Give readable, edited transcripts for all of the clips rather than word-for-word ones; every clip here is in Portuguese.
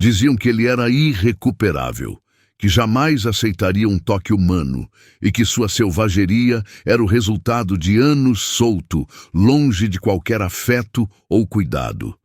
Diziam que ele era irrecuperável, que jamais aceitaria um toque humano e que sua selvageria era o resultado de anos solto, longe de qualquer afeto ou cuidado.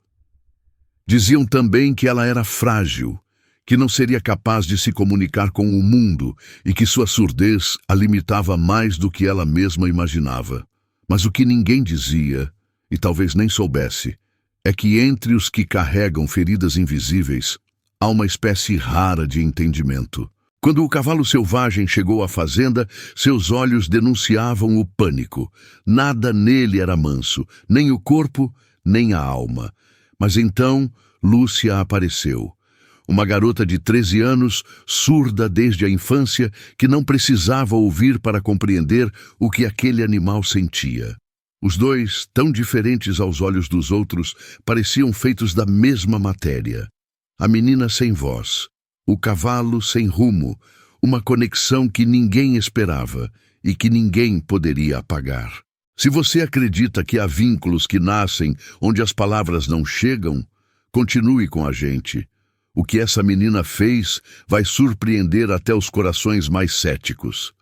Diziam também que ela era frágil, que não seria capaz de se comunicar com o mundo e que sua surdez a limitava mais do que ela mesma imaginava. Mas o que ninguém dizia, e talvez nem soubesse, é que entre os que carregam feridas invisíveis, há uma espécie rara de entendimento. Quando o cavalo selvagem chegou à fazenda, seus olhos denunciavam o pânico. Nada nele era manso, nem o corpo, nem a alma. Mas então Lúcia apareceu. Uma garota de 13 anos, surda desde a infância, que não precisava ouvir para compreender o que aquele animal sentia. Os dois, tão diferentes aos olhos dos outros, pareciam feitos da mesma matéria. A menina sem voz, o cavalo sem rumo, uma conexão que ninguém esperava e que ninguém poderia apagar. Se você acredita que há vínculos que nascem onde as palavras não chegam, continue com a gente. O que essa menina fez vai surpreender até os corações mais céticos.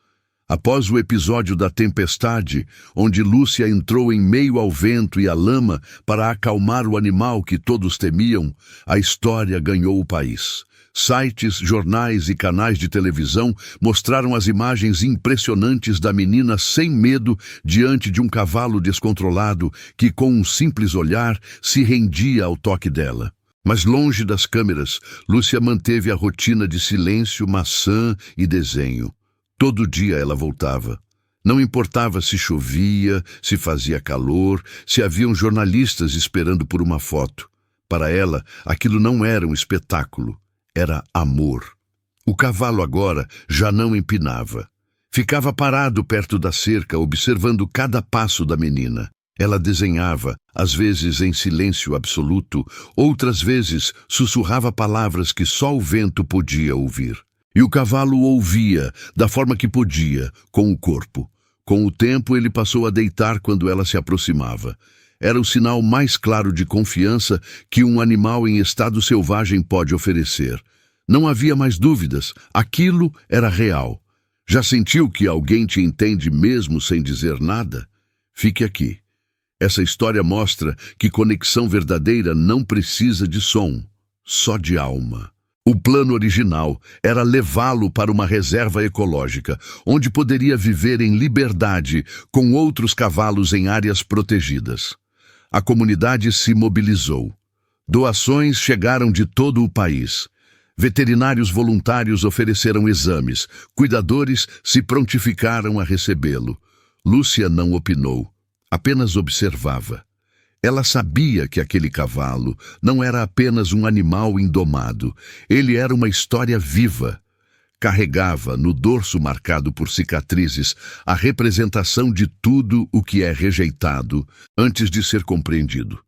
Após o episódio da tempestade, onde Lúcia entrou em meio ao vento e à lama para acalmar o animal que todos temiam, a história ganhou o país. Sites, jornais e canais de televisão mostraram as imagens impressionantes da menina sem medo diante de um cavalo descontrolado que, com um simples olhar, se rendia ao toque dela. Mas longe das câmeras, Lúcia manteve a rotina de silêncio, maçã e desenho. Todo dia ela voltava. Não importava se chovia, se fazia calor, se haviam jornalistas esperando por uma foto. Para ela, aquilo não era um espetáculo, era amor. O cavalo agora já não empinava. Ficava parado perto da cerca, observando cada passo da menina. Ela desenhava, às vezes em silêncio absoluto, outras vezes sussurrava palavras que só o vento podia ouvir. E o cavalo ouvia, da forma que podia, com o corpo. Com o tempo, ele passou a deitar quando ela se aproximava. Era o sinal mais claro de confiança que um animal em estado selvagem pode oferecer. Não havia mais dúvidas, aquilo era real. Já sentiu que alguém te entende mesmo sem dizer nada? Fique aqui. Essa história mostra que conexão verdadeira não precisa de som, só de alma. O plano original era levá-lo para uma reserva ecológica, onde poderia viver em liberdade com outros cavalos em áreas protegidas. A comunidade se mobilizou. Doações chegaram de todo o país. Veterinários voluntários ofereceram exames. Cuidadores se prontificaram a recebê-lo. Lúcia não opinou, apenas observava. Ela sabia que aquele cavalo não era apenas um animal indomado. Ele era uma história viva. Carregava, no dorso marcado por cicatrizes, a representação de tudo o que é rejeitado antes de ser compreendido.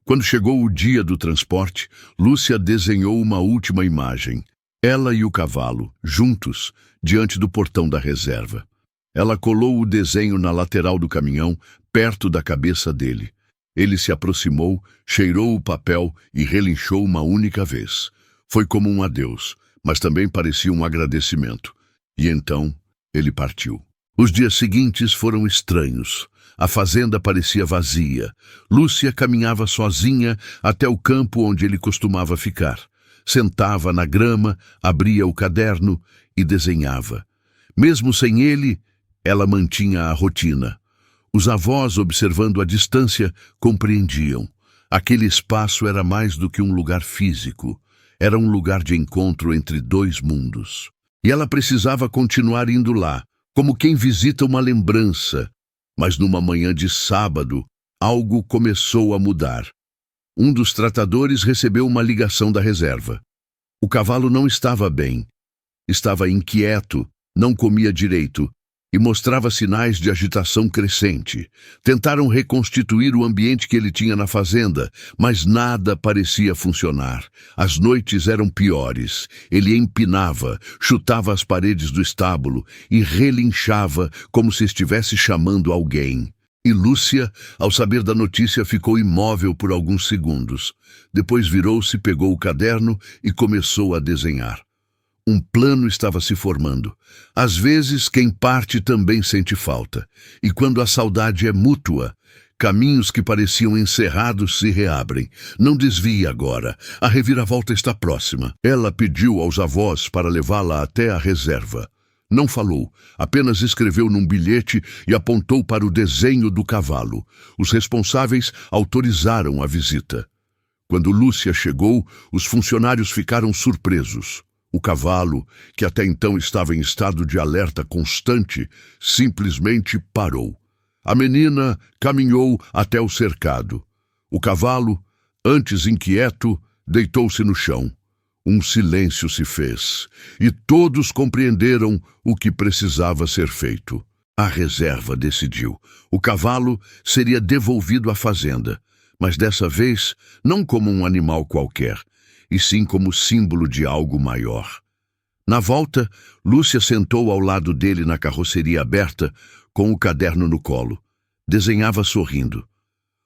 Quando chegou o dia do transporte, Lúcia desenhou uma última imagem. Ela e o cavalo, juntos, diante do portão da reserva. Ela colou o desenho na lateral do caminhão, perto da cabeça dele. Ele se aproximou, cheirou o papel e relinchou uma única vez. Foi como um adeus, mas também parecia um agradecimento. E então, ele partiu. Os dias seguintes foram estranhos. A fazenda parecia vazia. Lúcia caminhava sozinha até o campo onde ele costumava ficar. Sentava na grama, abria o caderno e desenhava. Mesmo sem ele, ela mantinha a rotina. Os avós, observando à distância, compreendiam. Aquele espaço era mais do que um lugar físico. Era um lugar de encontro entre dois mundos. E ela precisava continuar indo lá, como quem visita uma lembrança. Mas numa manhã de sábado, algo começou a mudar. Um dos tratadores recebeu uma ligação da reserva. O cavalo não estava bem. Estava inquieto, não comia direito e mostrava sinais de agitação crescente. Tentaram reconstituir o ambiente que ele tinha na fazenda, mas nada parecia funcionar. As noites eram piores. Ele empinava, chutava as paredes do estábulo e relinchava como se estivesse chamando alguém. E Lúcia, ao saber da notícia, ficou imóvel por alguns segundos. Depois virou-se, pegou o caderno e começou a desenhar. Um plano estava se formando. Às vezes, quem parte também sente falta. E quando a saudade é mútua, caminhos que pareciam encerrados se reabrem. Não desvie agora. A reviravolta está próxima. Ela pediu aos avós para levá-la até a reserva. Não falou, apenas escreveu num bilhete e apontou para o desenho do cavalo. Os responsáveis autorizaram a visita. Quando Lúcia chegou, os funcionários ficaram surpresos. O cavalo, que até então estava em estado de alerta constante, simplesmente parou. A menina caminhou até o cercado. O cavalo, antes inquieto, deitou-se no chão. Um silêncio se fez, e todos compreenderam o que precisava ser feito. A reserva decidiu. O cavalo seria devolvido à fazenda, mas dessa vez não como um animal qualquer, e sim como símbolo de algo maior. Na volta, Lúcia sentou ao lado dele na carroceria aberta, com o caderno no colo. Desenhava sorrindo.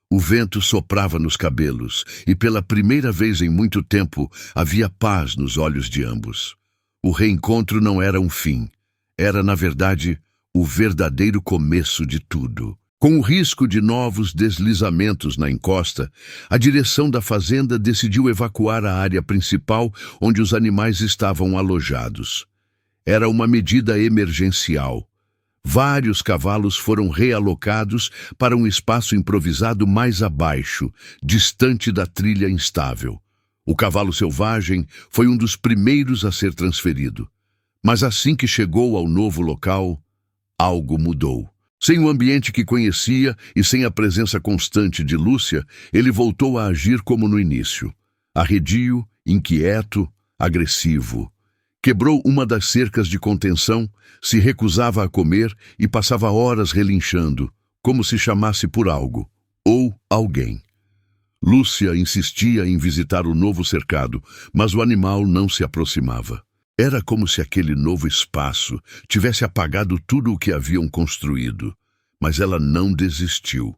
O vento soprava nos cabelos, e pela primeira vez em muito tempo havia paz nos olhos de ambos. O reencontro não era um fim. Era, na verdade, o verdadeiro começo de tudo. Com o risco de novos deslizamentos na encosta, a direção da fazenda decidiu evacuar a área principal onde os animais estavam alojados. Era uma medida emergencial. Vários cavalos foram realocados para um espaço improvisado mais abaixo, distante da trilha instável. O cavalo selvagem foi um dos primeiros a ser transferido. Mas assim que chegou ao novo local, algo mudou. Sem o ambiente que conhecia e sem a presença constante de Lúcia, ele voltou a agir como no início. Arredio, inquieto, agressivo. Quebrou uma das cercas de contenção, se recusava a comer e passava horas relinchando, como se chamasse por algo, ou alguém. Lúcia insistia em visitar o novo cercado, mas o animal não se aproximava. Era como se aquele novo espaço tivesse apagado tudo o que haviam construído. Mas ela não desistiu.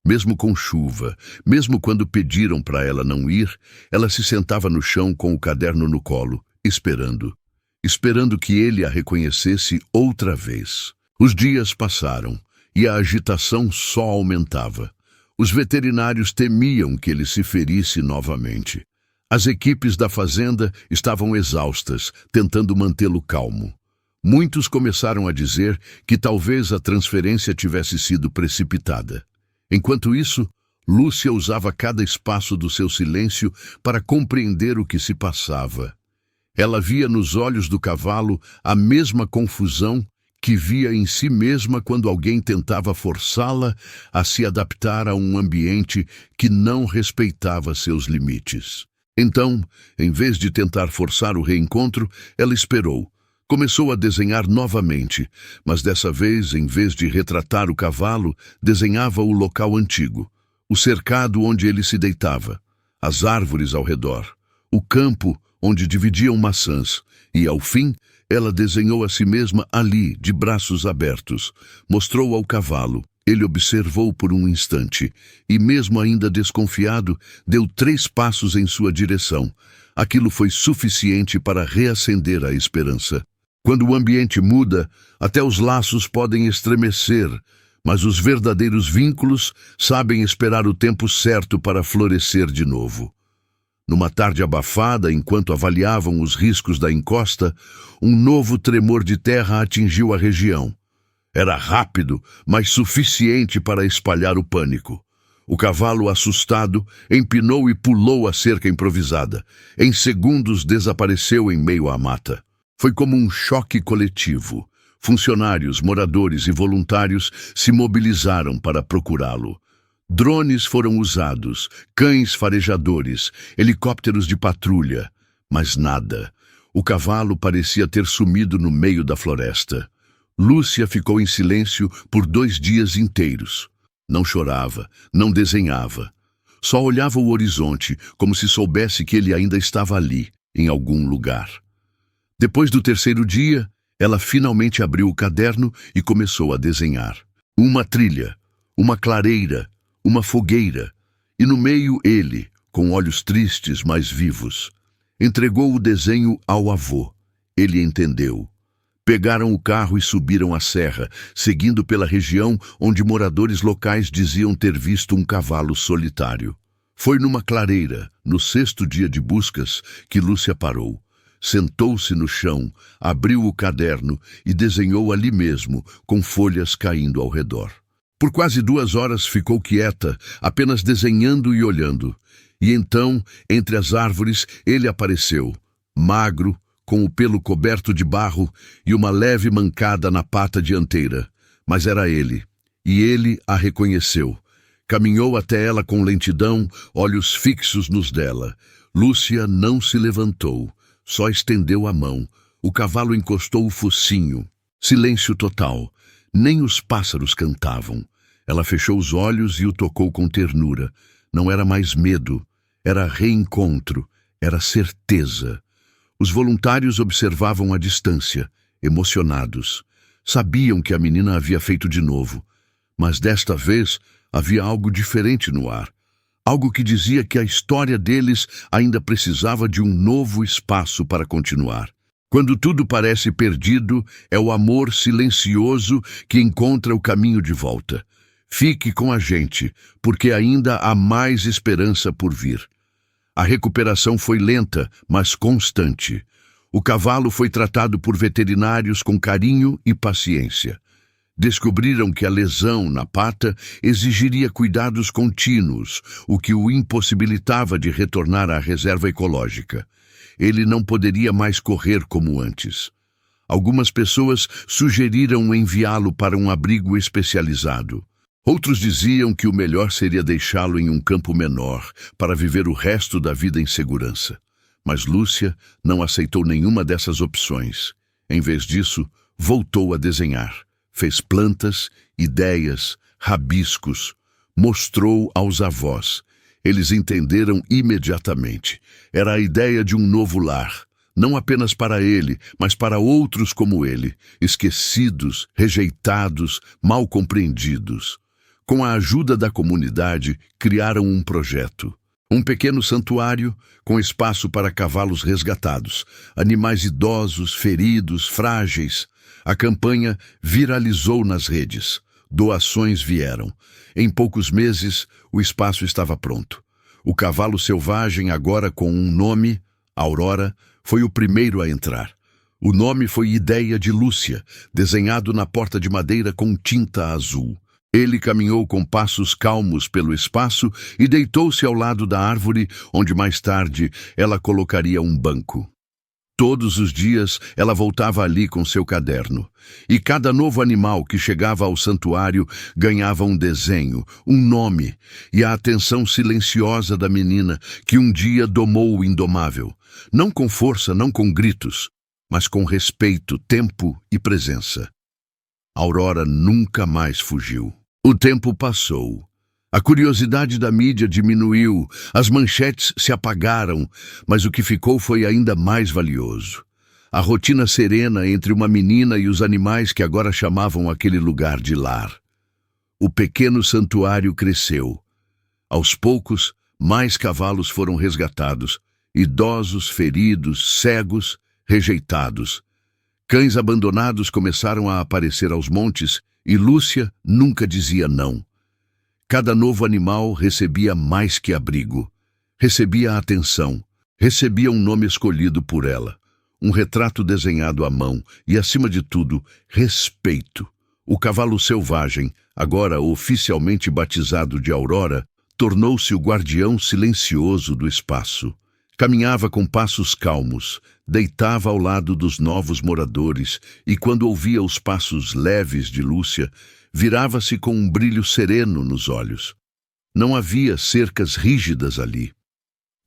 Mesmo com chuva, mesmo quando pediram para ela não ir, ela se sentava no chão com o caderno no colo, esperando que ele a reconhecesse outra vez. Os dias passaram e a agitação só aumentava. Os veterinários temiam que ele se ferisse novamente. As equipes da fazenda estavam exaustas, tentando mantê-lo calmo. Muitos começaram a dizer que talvez a transferência tivesse sido precipitada. Enquanto isso, Lúcia usava cada espaço do seu silêncio para compreender o que se passava. Ela via nos olhos do cavalo a mesma confusão que via em si mesma quando alguém tentava forçá-la a se adaptar a um ambiente que não respeitava seus limites. Então, em vez de tentar forçar o reencontro, ela esperou. Começou a desenhar novamente, mas dessa vez, em vez de retratar o cavalo, desenhava o local antigo, o cercado onde ele se deitava, as árvores ao redor, o campo onde dividiam maçãs, e, ao fim, ela desenhou a si mesma ali, de braços abertos. Mostrou ao cavalo. Ele observou por um instante, e mesmo ainda desconfiado, deu 3 passos em sua direção. Aquilo foi suficiente para reacender a esperança. Quando o ambiente muda, até os laços podem estremecer, mas os verdadeiros vínculos sabem esperar o tempo certo para florescer de novo. Numa tarde abafada, enquanto avaliavam os riscos da encosta, um novo tremor de terra atingiu a região. Era rápido, mas suficiente para espalhar o pânico. O cavalo, assustado, empinou e pulou a cerca improvisada. Em segundos desapareceu em meio à mata. Foi como um choque coletivo. Funcionários, moradores e voluntários se mobilizaram para procurá-lo. Drones foram usados, cães farejadores, helicópteros de patrulha, mas nada. O cavalo parecia ter sumido no meio da floresta. Lúcia ficou em silêncio por 2 dias inteiros. Não chorava, não desenhava. Só olhava o horizonte, como se soubesse que ele ainda estava ali, em algum lugar. Depois do 3º dia, ela finalmente abriu o caderno e começou a desenhar. Uma trilha, uma clareira, uma fogueira, e no meio ele, com olhos tristes, mas vivos. Entregou o desenho ao avô. Ele entendeu. Pegaram o carro e subiram a serra, seguindo pela região onde moradores locais diziam ter visto um cavalo solitário. Foi numa clareira, no 6º dia de buscas, que Lúcia parou. Sentou-se no chão, abriu o caderno e desenhou ali mesmo, com folhas caindo ao redor. Por quase 2 horas ficou quieta, apenas desenhando e olhando. E então, entre as árvores, ele apareceu, magro, com o pelo coberto de barro e uma leve mancada na pata dianteira. Mas era ele, e ele a reconheceu. Caminhou até ela com lentidão, olhos fixos nos dela. Lúcia não se levantou, só estendeu a mão. O cavalo encostou o focinho. Silêncio total. Nem os pássaros cantavam. Ela fechou os olhos e o tocou com ternura. Não era mais medo, era reencontro, era certeza. Os voluntários observavam à distância, emocionados. Sabiam que a menina havia feito de novo, mas desta vez havia algo diferente no ar. Algo que dizia que a história deles ainda precisava de um novo espaço para continuar. Quando tudo parece perdido, é o amor silencioso que encontra o caminho de volta. Fique com a gente, porque ainda há mais esperança por vir. A recuperação foi lenta, mas constante. O cavalo foi tratado por veterinários com carinho e paciência. Descobriram que a lesão na pata exigiria cuidados contínuos, o que o impossibilitava de retornar à reserva ecológica. Ele não poderia mais correr como antes. Algumas pessoas sugeriram enviá-lo para um abrigo especializado. Outros diziam que o melhor seria deixá-lo em um campo menor, para viver o resto da vida em segurança. Mas Lúcia não aceitou nenhuma dessas opções. Em vez disso, voltou a desenhar. Fez plantas, ideias, rabiscos. Mostrou aos avós. Eles entenderam imediatamente. Era a ideia de um novo lar. Não apenas para ele, mas para outros como ele, esquecidos, rejeitados, mal compreendidos. Com a ajuda da comunidade, criaram um projeto. Um pequeno santuário com espaço para cavalos resgatados, animais idosos, feridos, frágeis. A campanha viralizou nas redes. Doações vieram. Em poucos meses, o espaço estava pronto. O cavalo selvagem, agora com um nome, Aurora, foi o primeiro a entrar. O nome foi ideia de Lúcia, desenhado na porta de madeira com tinta azul. Ele caminhou com passos calmos pelo espaço e deitou-se ao lado da árvore, onde mais tarde ela colocaria um banco. Todos os dias ela voltava ali com seu caderno, e cada novo animal que chegava ao santuário ganhava um desenho, um nome, e a atenção silenciosa da menina que um dia domou o indomável, não com força, não com gritos, mas com respeito, tempo e presença. Aurora nunca mais fugiu. O tempo passou. A curiosidade da mídia diminuiu, as manchetes se apagaram, mas o que ficou foi ainda mais valioso. A rotina serena entre uma menina e os animais que agora chamavam aquele lugar de lar. O pequeno santuário cresceu. Aos poucos, mais cavalos foram resgatados, idosos, feridos, cegos, rejeitados. Cães abandonados começaram a aparecer aos montes e Lúcia nunca dizia não. Cada novo animal recebia mais que abrigo. Recebia atenção. Recebia um nome escolhido por ela. Um retrato desenhado à mão e, acima de tudo, respeito. O cavalo selvagem, agora oficialmente batizado de Aurora, tornou-se o guardião silencioso do espaço. Caminhava com passos calmos, deitava ao lado dos novos moradores e, quando ouvia os passos leves de Lúcia, virava-se com um brilho sereno nos olhos. Não havia cercas rígidas ali.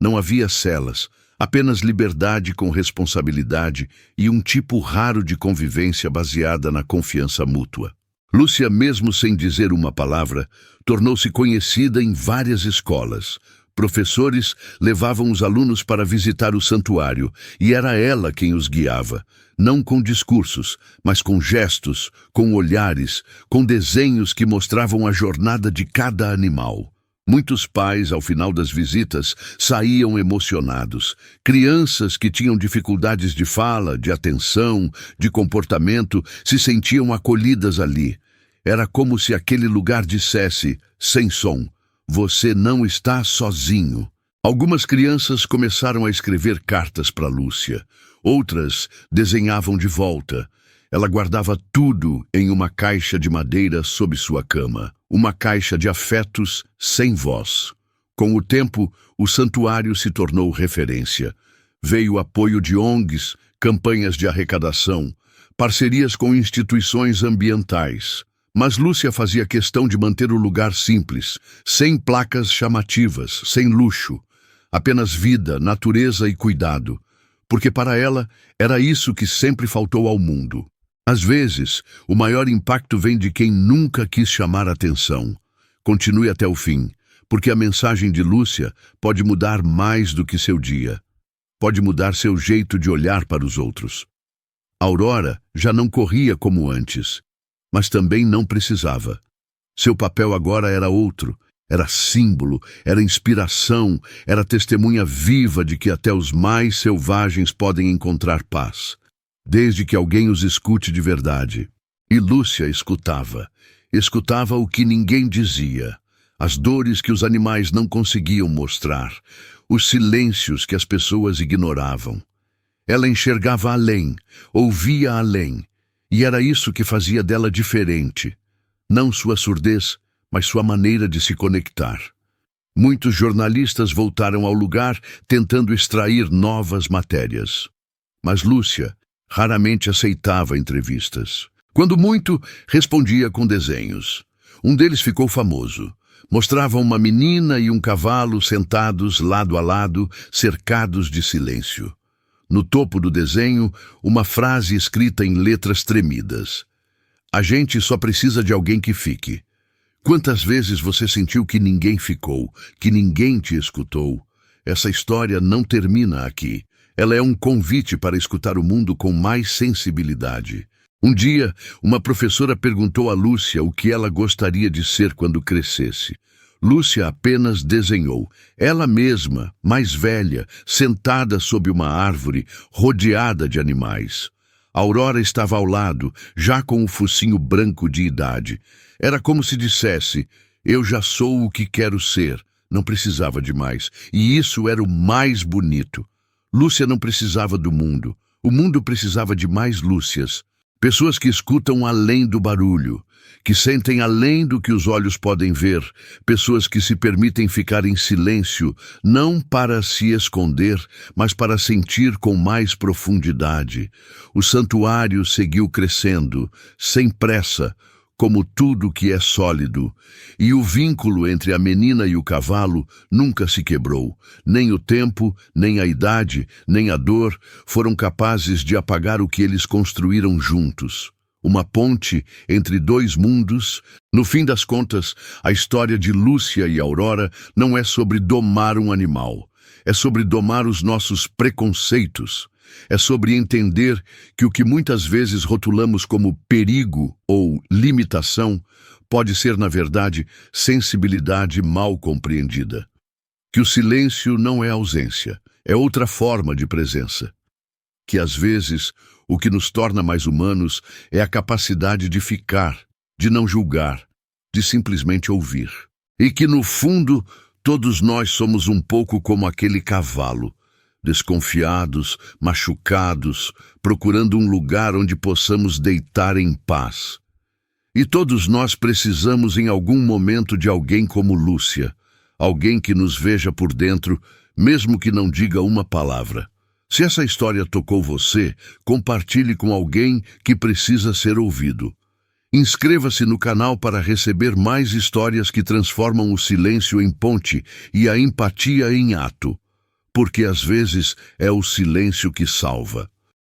Não havia celas, apenas liberdade com responsabilidade e um tipo raro de convivência baseada na confiança mútua. Lúcia, mesmo sem dizer uma palavra, tornou-se conhecida em várias escolas. Professores levavam os alunos para visitar o santuário, e era ela quem os guiava, não com discursos, mas com gestos, com olhares, com desenhos que mostravam a jornada de cada animal. Muitos pais, ao final das visitas, saíam emocionados. Crianças que tinham dificuldades de fala, de atenção, de comportamento, se sentiam acolhidas ali. Era como se aquele lugar dissesse, sem som: você não está sozinho. Algumas crianças começaram a escrever cartas para Lúcia. Outras desenhavam de volta. Ela guardava tudo em uma caixa de madeira sob sua cama. Uma caixa de afetos sem voz. Com o tempo, o santuário se tornou referência. Veio o apoio de ONGs, campanhas de arrecadação, parcerias com instituições ambientais. Mas Lúcia fazia questão de manter o lugar simples, sem placas chamativas, sem luxo. Apenas vida, natureza e cuidado. Porque para ela era isso que sempre faltou ao mundo. Às vezes, o maior impacto vem de quem nunca quis chamar atenção. Continue até o fim, porque a mensagem de Lúcia pode mudar mais do que seu dia. Pode mudar seu jeito de olhar para os outros. Aurora já não corria como antes, mas também não precisava. Seu papel agora era outro. Era símbolo, era inspiração, era testemunha viva de que até os mais selvagens podem encontrar paz, desde que alguém os escute de verdade. E Lúcia escutava. Escutava o que ninguém dizia, as dores que os animais não conseguiam mostrar, os silêncios que as pessoas ignoravam. Ela enxergava além, ouvia além, e era isso que fazia dela diferente. Não sua surdez, mas sua maneira de se conectar. Muitos jornalistas voltaram ao lugar tentando extrair novas matérias. Mas Lúcia raramente aceitava entrevistas. Quando muito, respondia com desenhos. Um deles ficou famoso. Mostrava uma menina e um cavalo sentados lado a lado, cercados de silêncio. No topo do desenho, uma frase escrita em letras tremidas: "A gente só precisa de alguém que fique." Quantas vezes você sentiu que ninguém ficou, que ninguém te escutou? Essa história não termina aqui. Ela é um convite para escutar o mundo com mais sensibilidade. Um dia, uma professora perguntou a Lúcia o que ela gostaria de ser quando crescesse. Lúcia apenas desenhou, ela mesma, mais velha, sentada sob uma árvore, rodeada de animais. Aurora estava ao lado, já com o focinho branco de idade. Era como se dissesse: eu já sou o que quero ser. Não precisava de mais. E isso era o mais bonito. Lúcia não precisava do mundo. O mundo precisava de mais Lúcias. Pessoas que escutam além do barulho, que sentem além do que os olhos podem ver. Pessoas que se permitem ficar em silêncio, não para se esconder, mas para sentir com mais profundidade. O santuário seguiu crescendo, sem pressa, como tudo que é sólido, e o vínculo entre a menina e o cavalo nunca se quebrou. Nem o tempo, nem a idade, nem a dor foram capazes de apagar o que eles construíram juntos. Uma ponte entre dois mundos. No fim das contas, a história de Lúcia e Aurora não é sobre domar um animal. É sobre domar os nossos preconceitos. É sobre entender que o que muitas vezes rotulamos como perigo ou limitação pode ser, na verdade, sensibilidade mal compreendida. Que o silêncio não é ausência, é outra forma de presença. Que, às vezes, o que nos torna mais humanos é a capacidade de ficar, de não julgar, de simplesmente ouvir. E que, no fundo, todos nós somos um pouco como aquele cavalo, desconfiados, machucados, procurando um lugar onde possamos deitar em paz. E todos nós precisamos em algum momento de alguém como Lúcia, alguém que nos veja por dentro, mesmo que não diga uma palavra. Se essa história tocou você, compartilhe com alguém que precisa ser ouvido. Inscreva-se no canal para receber mais histórias que transformam o silêncio em ponte e a empatia em ato. Porque às vezes é o silêncio que salva.